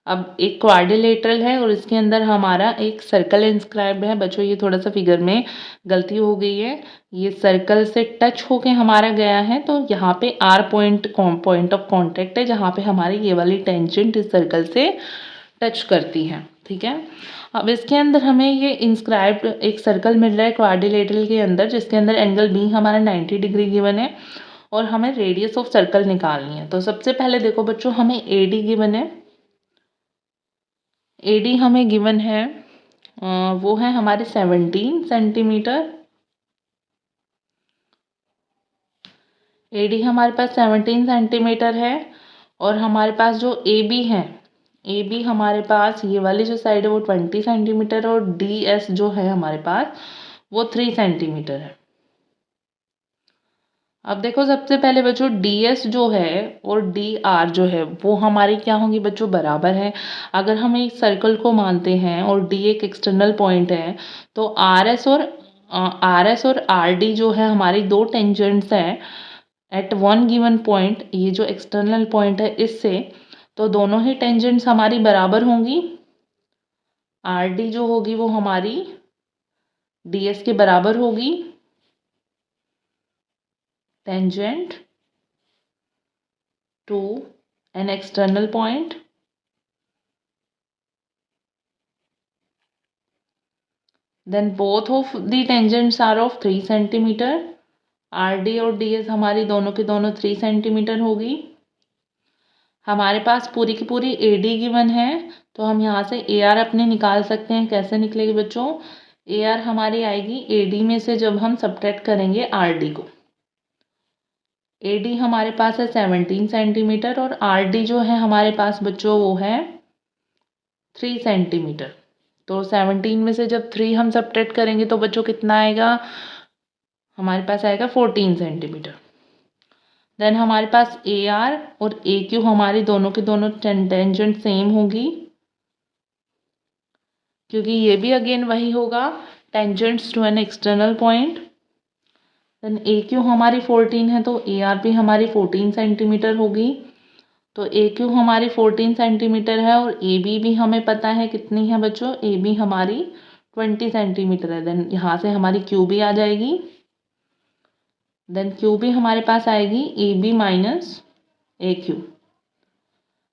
अब एक क्वाड्रिलेटरल है और इसके अंदर हमारा एक सर्कल इंस्क्राइब्ड है। बच्चों ये थोड़ा सा फिगर में गलती हो गई है, ये सर्कल से टच होके हमारा गया है, तो यहाँ पे आर पॉइंट ऑफ कांटेक्ट है जहाँ पे हमारी ये वाली टेंजेंट इस सर्कल से टच करती है। ठीक है, अब इसके अंदर हमें ये इंस्क्राइब्ड एक सर्कल मिल रहा है क्वाड्रिलेटरल के अंदर, जिसके अंदर एंगल बी हमारा 90 डिग्री गिवन है और हमें रेडियस ऑफ सर्कल निकालनी है। तो सबसे पहले देखो बच्चों, हमें एडी गिवन है, एडी हमें गिवन है वो है हमारे 17 सेंटीमीटर। एडी हमारे पास 17 सेंटीमीटर है और हमारे पास जो ए बी है, ए बी हमारे पास ये वाली जो साइड है वो 20 सेंटीमीटर और डी एस जो है हमारे पास वो 3 सेंटीमीटर है। अब देखो सबसे पहले बच्चों डी एस जो है और डी आर जो है वो हमारी क्या होंगी बच्चों, बराबर है। अगर हम एक सर्कल को मानते हैं और डी एक एक्सटर्नल पॉइंट है, तो आर एस और आर डी जो है हमारी दो टेंजेंट्स हैं एट वन गिवन पॉइंट, ये जो एक्सटर्नल पॉइंट है इससे, तो दोनों ही टेंजेंट्स हमारी बराबर होंगी। आर डी जो होगी वो हमारी डी एस के बराबर होगी, tangent to an external point. Then both of the tangents are of 3 centimetre. R D और डी एस हमारी दोनों की दोनों 3 सेंटीमीटर होगी। हमारे पास पूरी की पूरी ए डी गिवन है, तो हम यहाँ से ए आर अपने निकाल सकते हैं। कैसे निकलेगी बच्चों, ए आर हमारी आएगी ए डी में से जब हम सब्ट्रैक्ट करेंगे आर डी को। ए डी हमारे पास है 17 सेंटीमीटर और आर डी जो है हमारे पास बच्चों वो है 3 सेंटीमीटर। तो 17 में से जब 3 हम सब्ट्रैक्ट करेंगे तो बच्चों कितना आएगा, हमारे पास आएगा 14 सेंटीमीटर। देन हमारे पास ए आर और ए क्यू हमारी दोनों की दोनों टेंजेंट सेम होगी, क्योंकि ये भी अगेन वही होगा, tangents to an external point. Then A Q हमारी 14 है तो ए आर भी हमारी 14 सेंटीमीटर होगी। तो ए क्यू हमारी 14 सेंटीमीटर है और ए बी भी हमें पता है कितनी है बच्चों, ए बी हमारी 20 सेंटीमीटर है। देन यहाँ से हमारी क्यू भी आ जाएगी, देन क्यू भी हमारे पास आएगी A B minus A Q.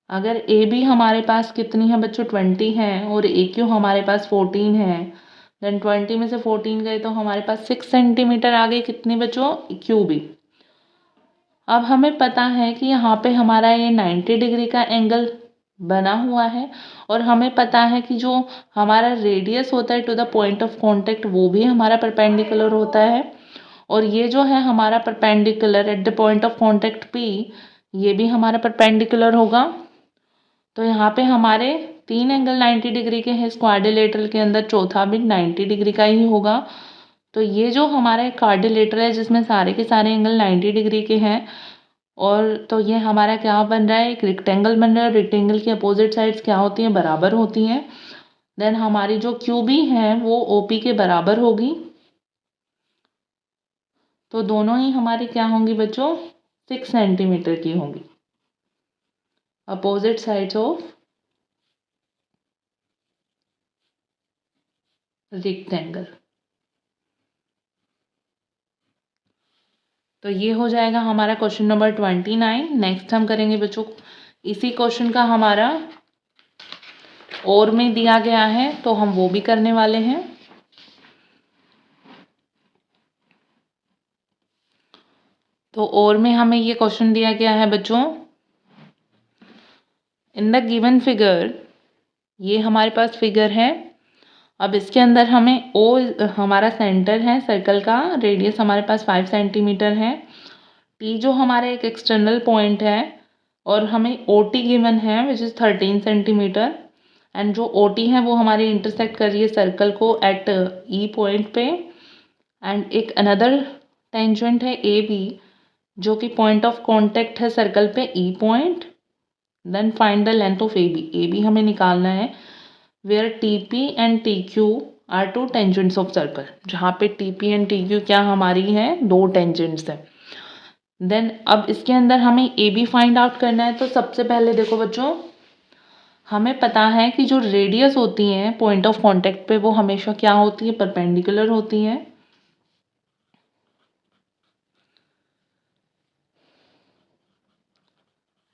अगर ए बी हमारे पास कितनी है बच्चों 20 है और ए क्यू हमारे पास 14 है, देन 20 में से 14 गए तो हमारे पास 6 सेंटीमीटर आ गई कितनी बच्चों, क्यू बी। अब हमें पता है कि यहाँ पे हमारा ये 90 डिग्री का एंगल बना हुआ है और हमें पता है कि जो हमारा रेडियस होता है to the point of contact वो भी हमारा परपेंडिकुलर होता है, और ये जो है हमारा perpendicular at the point of contact P, ये भी हमारा परपेंडिकुलर होगा। तो यहाँ पे हमारे 3 एंगल 90 डिग्री के हैं, इस क्वाड्रिलेटरल के अंदर चौथा भी 90 डिग्री का ही होगा। तो ये जो हमारा क्वाड्रिलेटरल है जिसमें सारे के सारे एंगल 90 डिग्री के हैं, और तो ये हमारा क्या बन रहा है, एक रेक्टेंगल बन रहा है। रेक्टेंगल की अपोजिट साइड्स क्या होती हैं, बराबर होती हैं। देन हमारी जो क्यू बी है वो ओ पी के बराबर होगी। तो दोनों ही हमारी क्या होंगी बच्चों, 6 सेंटीमीटर की होंगी, अपोजिट साइड्स ऑफ रेक्टेंगल। तो ये हो जाएगा हमारा क्वेश्चन नंबर 29। नेक्स्ट हम करेंगे बच्चों, इसी क्वेश्चन का हमारा और में दिया गया है तो हम वो भी करने वाले हैं। तो और में हमें ये क्वेश्चन दिया गया है बच्चों, इन द गिवन फिगर, ये हमारे पास फिगर है। अब इसके अंदर हमें ओ हमारा सेंटर है सर्कल का, रेडियस हमारे पास 5 सेंटीमीटर है, टी जो हमारा एक एक्सटर्नल पॉइंट है और हमें ओ टी गिवन है विच इज़ 13 सेंटीमीटर, एंड जो ओ टी है वो हमारी इंटरसेक्ट कर रही है सर्कल को एट ई पॉइंट पे, एंड एक अनदर टेंजेंट है ए बी जो कि पॉइंट ऑफ कांटेक्ट है सर्कल पे E point. Then find the length of A B हमें निकालना है, where T P and T Q are two tangents of circle, जहाँ पे T P and T Q क्या हमारी हैं, दो टेंजेंट्स हैं। देन अब इसके अंदर हमें ए बी फाइंड आउट करना है। तो सबसे पहले देखो बच्चों, हमें पता है कि जो रेडियस होती हैं पॉइंट ऑफ कांटेक्ट पे वो हमेशा क्या होती है, परपेंडिकुलर होती हैं।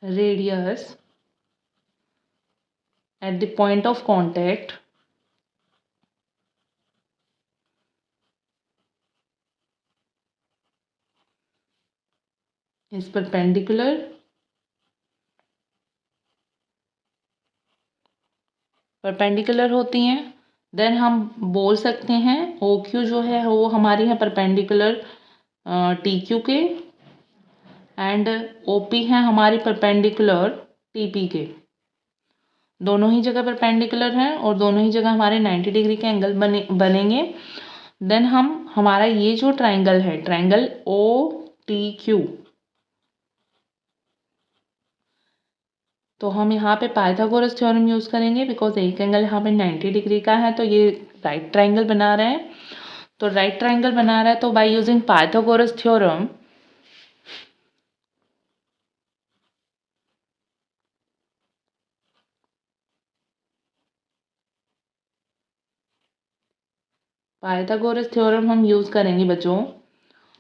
Radius at the point of contact is perpendicular होती हैं। देन हम बोल सकते हैं ओ क्यू जो है वो हमारी है परपेंडिकुलर टी क्यू के, एंड ओ पी है हमारी परपेंडिकुलर टी पी के। दोनों ही जगह परपेंडिकुलर हैं और दोनों ही जगह हमारे 90 डिग्री के एंगल बनेंगे। देन हम हमारा ये जो ट्राइंगल है, ट्राइंगल ओ टी क्यू, तो हम यहाँ पे पाइथागोरस थ्योरम यूज़ करेंगे बिकॉज एक एंगल यहाँ पे 90 डिग्री का है, तो ये राइट ट्राइंगल बना रहे हैं। तो राइट ट्राइंगल बना रहा है तो बाय यूजिंग पाइथागोरस थ्योरम हम यूज़ करेंगे बच्चों।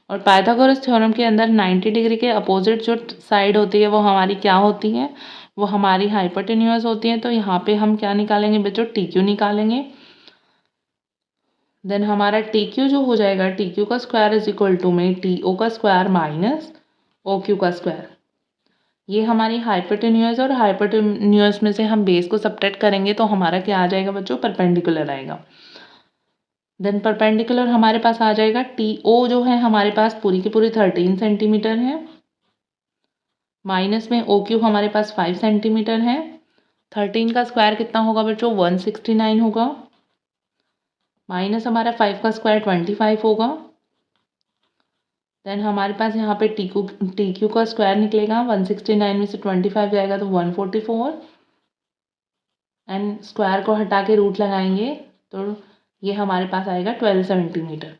और पाइथागोरस थ्योरम के अंदर 90 डिग्री के अपोजिट जो साइड होती है वो हमारी क्या होती है, वो हमारी हाइपोटेन्यूअस होती है। तो यहाँ पे हम क्या निकालेंगे बच्चों, टी क्यू निकालेंगे। देन हमारा टी क्यू जो हो जाएगा, टी क्यू का स्क्वायर इज इक्वल टू में टी ओ का स्क्वायर माइनस ओ क्यू का स्क्वायर। ये हमारी हाइपोटेन्यूअस, और हाइपोटेन्यूअस में से हम बेस को सब्ट्रैक्ट करेंगे तो हमारा क्या आ जाएगा बच्चों, परपेंडिकुलर आएगा। देन परपेंडिकुलर हमारे पास आ जाएगा, टी ओ जो है हमारे पास पूरी की पूरी 13 सेंटीमीटर है, माइनस में ओ क्यू हमारे पास 5 सेंटीमीटर है। 13 का स्क्वायर कितना होगा बच्चों, 169 होगा, माइनस हमारा 5 का स्क्वायर 25 होगा। देन हमारे पास यहाँ पे टी क्यू का स्क्वायर निकलेगा, 169 में से 25 जाएगा तो 144, एंड स्क्वायर को हटा के रूट लगाएंगे तो ये हमारे पास आएगा 12 सेंटीमीटर।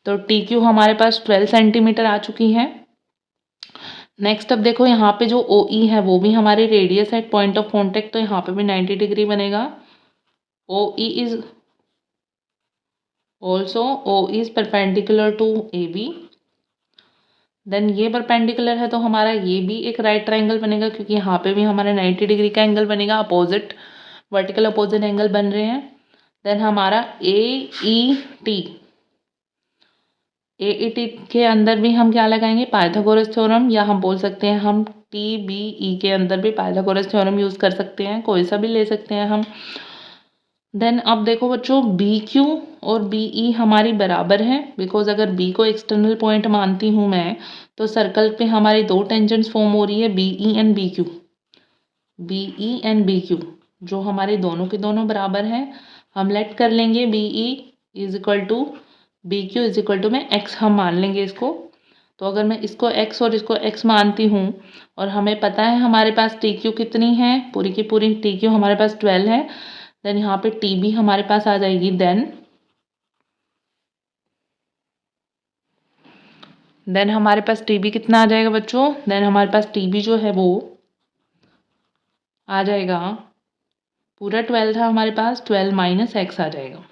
तो टी क्यू हमारे पास 12 सेंटीमीटर आ चुकी है। नेक्स्ट अब देखो यहाँ पे जो ओ ई है वो भी हमारी रेडियस है पॉइंट ऑफ कॉन्टेक्ट, तो यहाँ पे भी 90 डिग्री बनेगा। O E is also, O is perpendicular to A B. Then ये परपेंडिकुलर है तो हमारा ये भी एक राइट ट्राइंगल बनेगा क्योंकि यहाँ पे भी हमारा 90 डिग्री का एंगल बनेगा, अपोजिट वर्टिकल अपोजिट एंगल बन रहे हैं। देन हमारा ए ई टी, ए ई टी के अंदर भी हम क्या लगाएंगे, पाइथागोरस थ्योरम, या हम बोल सकते हैं हम टी बी ई के अंदर भी पाइथागोरस थ्योरम यूज़ कर सकते हैं, कोई सा भी ले सकते हैं हम। देन अब देखो बच्चों, बी क्यू और बी ई हमारी बराबर है बिकॉज अगर बी को एक्सटर्नल पॉइंट मानती हूँ मैं तो सर्कल पे हमारी दो टेंजेंट्स फॉर्म हो रही है, B E and B Q, B E and B Q जो हमारे दोनों के दोनों बराबर हैं। हम लेट कर लेंगे B E is equal to B Q is equal to में एक्स हम मान लेंगे इसको। तो अगर मैं इसको एक्स और इसको एक्स मानती हूँ और हमें पता है हमारे पास टी क्यू कितनी है, पूरी की पूरी टी क्यू हमारे पास 12 है, देन यहाँ पे टी बी हमारे पास आ जाएगी। देन हमारे पास टी बी कितना आ जाएगा बच्चों, देन हमारे पास टी बी जो है वो आ जाएगा, पूरा 12 था हमारे पास, 12 माइनस एक्स आ जाएगा।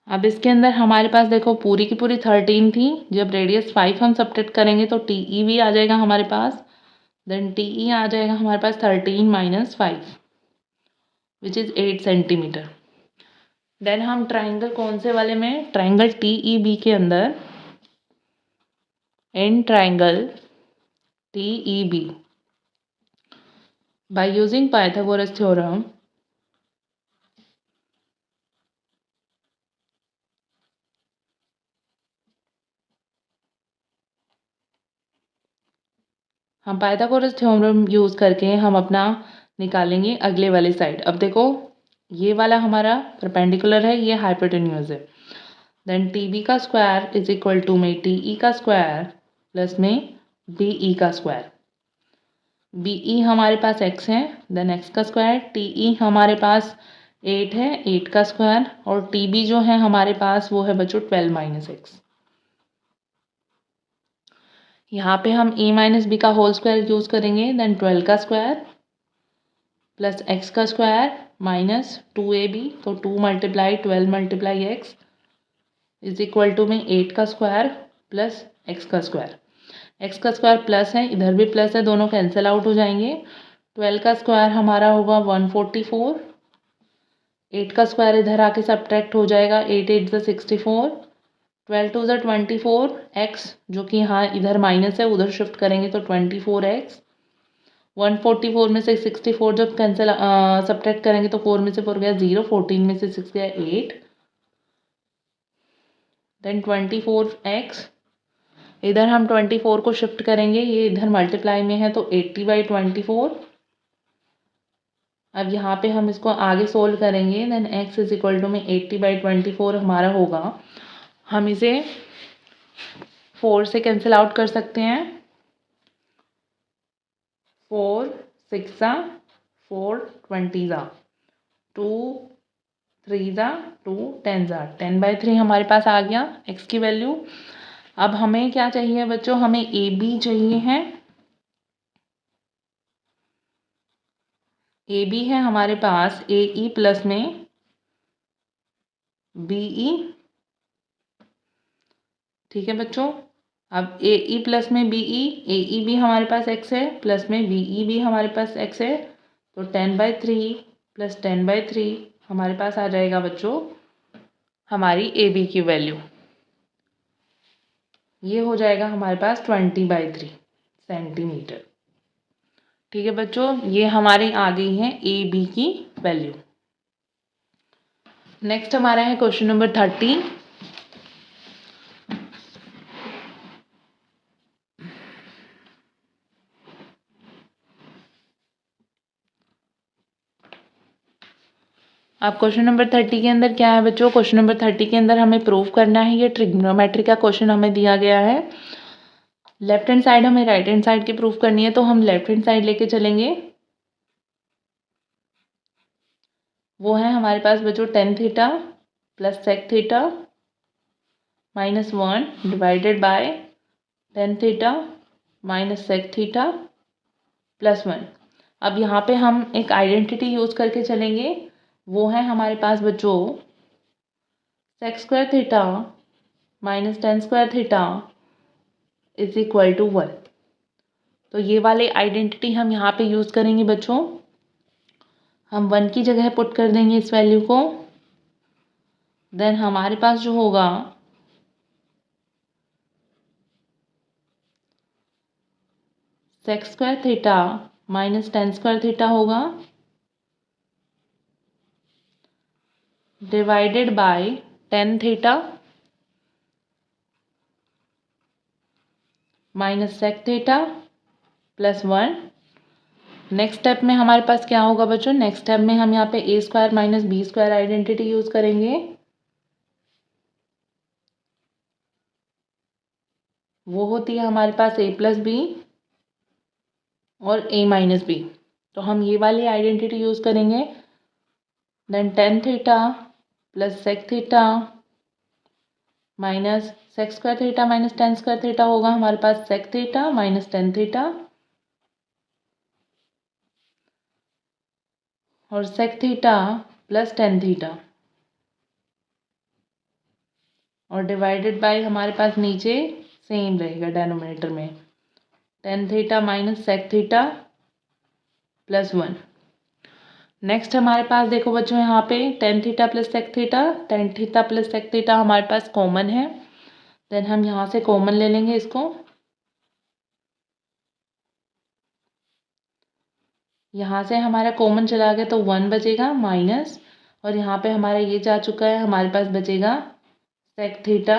अब इसके अंदर हमारे पास देखो पूरी की पूरी 13 थी, जब रेडियस 5 हम सब्ट्रैक्ट करेंगे तो टी ई भी आ जाएगा हमारे पास, देन टी ई आ जाएगा हमारे पास 13 minus 5 which is 8 centimetre. Then हम ट्राइंगल कौन से वाले में, ट्राइंगल टी ई बी के अंदर, in triangle T E B by using Pythagoras theorem हम पाइथागोरस थ्योरम यूज़ करके हम अपना निकालेंगे अगले वाले साइड। अब देखो ये वाला हमारा परपेंडिकुलर है, ये हाइपोटेन्यूज है, देन टी बी का स्क्वायर इज इक्वल टू में टी ई का स्क्वायर प्लस में बी ई का स्क्वायर। बी ई हमारे पास x है, देन x का स्क्वायर, टी ई हमारे पास 8 है, 8 का स्क्वायर, और टी बी जो है हमारे पास वो है बच्चों 12 माइनस एक्स। यहाँ पे हम a माइनस बी का होल स्क्वायर यूज़ करेंगे, देन 12 का स्क्वायर प्लस x का स्क्वायर माइनस 2ab, तो 2 multiply 12 multiply x is equal to में 8 का स्क्वायर प्लस x का स्क्वायर। x का स्क्वायर प्लस है, इधर भी प्लस है, दोनों कैंसिल आउट हो जाएंगे। 12 का स्क्वायर हमारा होगा 144, 8 का स्क्वायर इधर आके सब्ट्रैक्ट हो जाएगा, 8 8 ज़ा 64, 12 2 ज़ा 24, x जो कि यहाँ इधर माइनस है उधर शिफ्ट करेंगे तो 24x, 144 में से 64 जब कैंसिल सब्ट्रैक्ट करेंगे तो 4 में से 4 गया 0, 14 में से 6 गया 8, देन 24x, इधर हम 24 को शिफ्ट करेंगे, ये इधर मल्टीप्लाई में है तो 80/24। अब यहाँ पे हम इसको आगे सोल्व करेंगे, then x is equal to में 80/24 हमारा होगा। हम इसे 4 से कैंसिल आउट कर सकते हैं, 4 6 ज़ा 4 20 ज़ा 2 3 ज़ा 2 10 ज़ा 10/3 हमारे पास आ गया x की वैल्यू। अब हमें क्या चाहिए बच्चों, हमें ए बी चाहिए है। ए बी है हमारे पास ए ई प्लस में बी ई, ठीक है बच्चों। अब ए ई प्लस में बी ई, ए ई भी हमारे पास x है प्लस में बी ई भी हमारे पास x है, तो 10/3 प्लस 10/3 हमारे पास आ जाएगा बच्चों हमारी ए बी की वैल्यू, ये हो जाएगा हमारे पास 20/3 सेंटीमीटर। ठीक है बच्चों, ये हमारी आ गई है ए बी की वैल्यू। नेक्स्ट हमारा है क्वेश्चन नंबर 30। अब क्वेश्चन नंबर 30 के अंदर क्या है बच्चों, क्वेश्चन नंबर 30 के अंदर हमें प्रूव करना है, ये ट्रिग्नोमेट्री का क्वेश्चन हमें दिया गया है। लेफ्ट हैंड साइड हमें राइट हैंड साइड की प्रूफ करनी है, तो हम लेफ्ट हैंड साइड लेके चलेंगे। वो है हमारे पास बच्चों tan theta plus sec theta minus 1 divided by tan theta minus sec theta plus 1। अब यहाँ पे हम एक आइडेंटिटी यूज करके चलेंगे, वो है हमारे पास बच्चों sec square theta minus tan square theta is equal to 1। तो ये वाले आइडेंटिटी हम यहाँ पे यूज करेंगे बच्चों, हम 1 की जगह पुट कर देंगे इस वैल्यू को, देन हमारे पास जो होगा sec square theta minus tan square theta होगा divided by tan theta minus sec theta plus 1। Next step में हमारे पास क्या होगा बच्चों, नेक्स्ट स्टेप में हम यहाँ पे A square minus B square identity use करेंगे। वो होती है हमारे पास ए प्लस बी और ए माइनस बी, तो हम ये वाली आइडेंटिटी यूज करेंगे। Then tan theta plus sec theta minus sec square theta minus tan square theta होगा हमारे पास sec theta minus tan theta, और sec theta plus tan theta. और डिवाइडेड बाय हमारे पास नीचे सेम रहेगा डेनोमिनेटर में, tan theta minus sec theta plus 1। Next हमारे पास देखो बच्चों यहाँ पे tan theta plus sec theta, tan theta plus sec theta हमारे पास कॉमन है, देन हम यहाँ से कॉमन ले लेंगे इसको। यहाँ से हमारा कॉमन चला गया तो 1 बचेगा माइनस, और यहाँ पे हमारा ये जा चुका है, हमारे पास बचेगा sec theta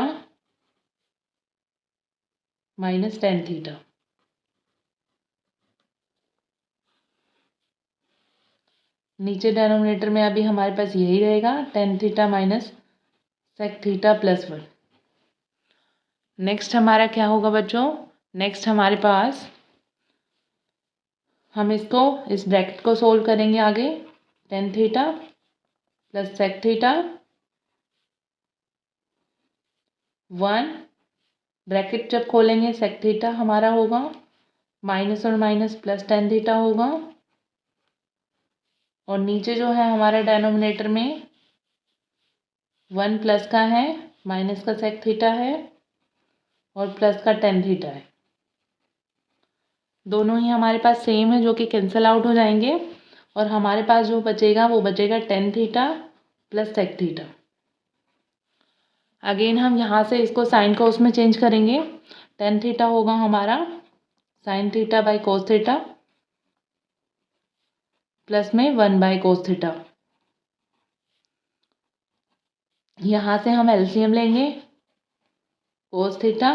minus tan theta. नीचे डेनोमिनेटर में अभी हमारे पास यही रहेगा, tan theta minus sec theta plus 1। Next हमारा क्या होगा बच्चों, नेक्स्ट हमारे पास हम इसको इस ब्रैकेट को सोल्व करेंगे आगे, tan theta plus sec theta 1, bracket जब खोलेंगे सेक थीटा हमारा होगा माइनस और माइनस प्लस टेन थीटा होगा, और नीचे जो है हमारा डेनोमिनेटर में 1 प्लस का है, माइनस का सेक थीटा है और प्लस का टेन थीटा है। दोनों ही हमारे पास सेम है जो कि कैंसिल आउट हो जाएंगे, और हमारे पास जो बचेगा वो बचेगा tan theta plus sec theta. Again हम यहाँ से इसको साइन को उसमें चेंज करेंगे, टेन थीटा होगा हमारा sine theta by cos theta plus में 1 बाई कोस थीटा। यहाँ से हम एलसीएम लेंगे कोस थीटा,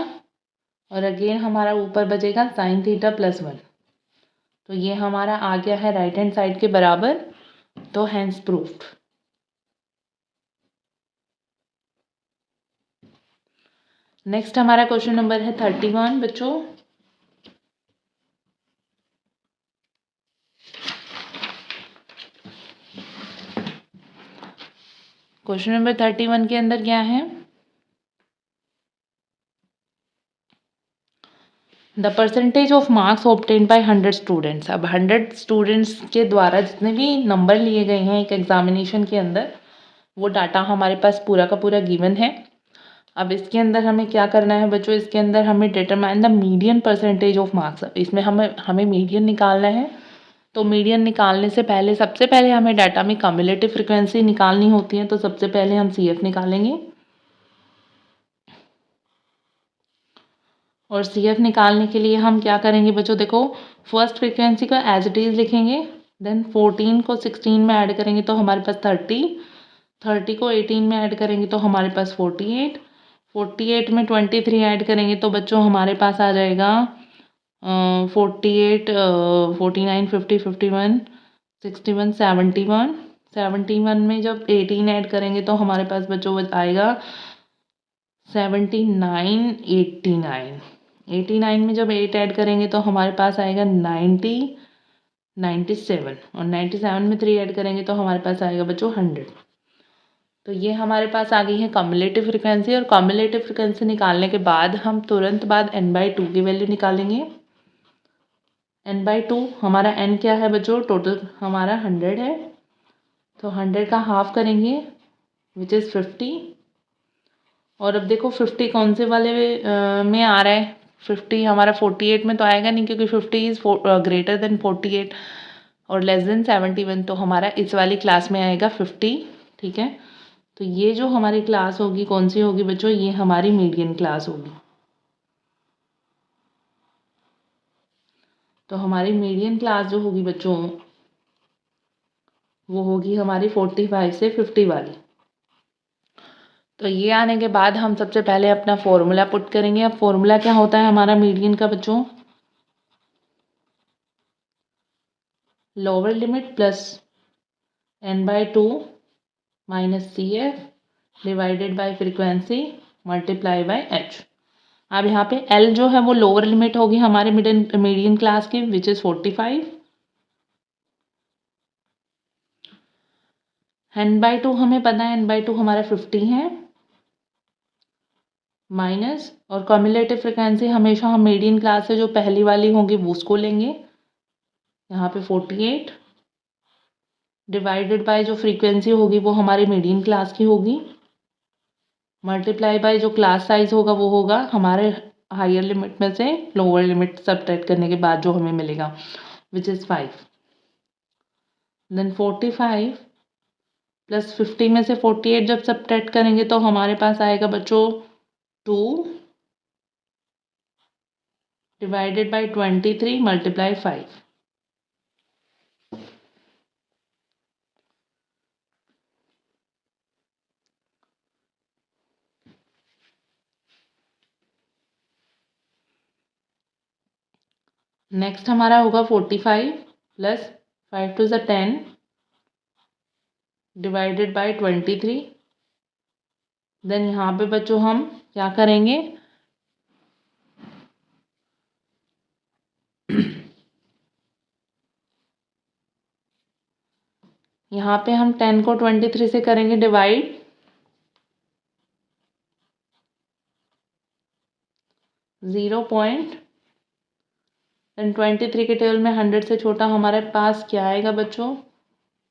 और अगेन हमारा ऊपर बचेगा साइन थीटा प्लस 1। तो ये हमारा आ गया है राइट हैंड साइड के बराबर, तो हैंस प्रूफ्ड। नेक्स्ट हमारा क्वेश्चन नंबर है 31 बच्चों। क्वेश्चन नंबर 31 के अंदर क्या है, the percentage of marks obtained by 100 students. अब 100 स्टूडेंट्स के द्वारा जितने भी नंबर लिए गए हैं एक एग्जामिनेशन के अंदर, वो डाटा हमारे पास पूरा का पूरा गिवन है। अब इसके अंदर हमें क्या करना है बच्चों, इसके अंदर हमें determine the median percentage of marks. इसमें हमें मीडियन निकालना है। तो मीडियन निकालने से पहले सबसे पहले हमें डाटा में कम्युलेटिव फ्रिक्वेंसी निकालनी होती है, तो सबसे पहले हम CF निकालेंगे, और CF निकालने के लिए हम क्या करेंगे बच्चों, देखो फर्स्ट फ्रीक्वेंसी को एज इट इज़ लिखेंगे, देन 14 को 16 में ऐड करेंगे तो हमारे पास 30, 30 को 18 में ऐड करेंगे तो हमारे पास 48, 48 में 23 ऐड करेंगे तो बच्चों हमारे पास आ जाएगा 48, 49, 50, 51, 61, 71, 71 में जब 18 ऐड करेंगे तो हमारे पास बच्चों आएगा 79, 89, 89 में जब 8 ऐड करेंगे तो हमारे पास आएगा 90, 97, और 97 में 3 ऐड करेंगे तो हमारे पास आएगा बच्चों 100। तो ये हमारे पास आ गई है कम्युलेटिव फ्रिक्वेंसी, और कम्युलेटिव फ्रिक्वेंसी निकालने के बाद हम तुरंत बाद n/2 की वैल्यू निकालेंगे। n/2 हमारा n क्या है बच्चों, टोटल हमारा 100 है, तो 100 का हाफ करेंगे विच इज़ 50। और अब देखो 50 कौन से वाले में आ रहा है, 50 हमारा 48 में तो आएगा नहीं, क्योंकि 50 इज़ ग्रेटर देन 48 और लेस देन 71, तो हमारा इस वाली क्लास में आएगा 50। ठीक है, तो ये जो हमारी क्लास होगी कौन सी होगी बच्चों, ये हमारी मीडियन क्लास होगी। तो हमारी मीडियन क्लास जो होगी बच्चों वो होगी हमारी 45 से 50 वाली। तो ये आने के बाद हम सबसे पहले अपना फॉर्मूला पुट करेंगे। अब फॉर्मूला क्या होता है हमारा मीडियन का बच्चों, lower limit plus n/2 minus CF divided by frequency multiply by h। अब यहाँ पे L जो है वो लोअर लिमिट होगी हमारे मीडियन क्लास की विच इज़ 45, n/2 हमें पता है n/2 हमारा 50 है, माइनस, और कम्युलेटिव फ्रिक्वेंसी हमेशा हम मीडियन क्लास से जो पहली वाली होगी वो उसको लेंगे, यहाँ पे 48 डिवाइडेड बाय जो फ्रीक्वेंसी होगी वो हमारी मीडियन क्लास की होगी मल्टीप्लाई बाय जो क्लास साइज होगा वो होगा हमारे हायर लिमिट में से लोअर लिमिट सब्ट्रैक्ट करने के बाद जो हमें मिलेगा, विच इज़ 5। देन 45 प्लस 50 में से 48 जब सब्ट्रैक्ट करेंगे तो हमारे पास आएगा बच्चों 2 डिवाइडेड बाय 23 मल्टीप्लाई 5। नेक्स्ट हमारा होगा 45 प्लस 5 टू ज़ 10 डिवाइडेड बाय 23। देन यहाँ पे बच्चों हम क्या करेंगे, यहाँ पे हम 10 को 23 से करेंगे डिवाइड, 0. देन 23 के टेबल में 100 से छोटा हमारे पास क्या आएगा बच्चों,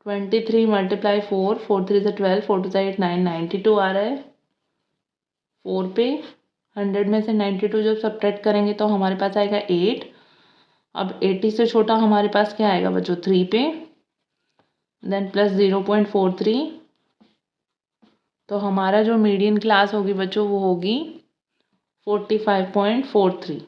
23 मल्टीप्लाई 4, 4 3 ज़ा 12, 4 2 ज़ा 8, 9, 92 आ रहा है 4 पे। 100 में से 92 जब सब्ट्रैक्ट करेंगे तो हमारे पास आएगा 8। अब 80 से छोटा हमारे पास क्या आएगा बच्चों, 3 पे। देन प्लस 0.43, तो हमारा जो मीडियन क्लास होगी बच्चों वो होगी 45.43।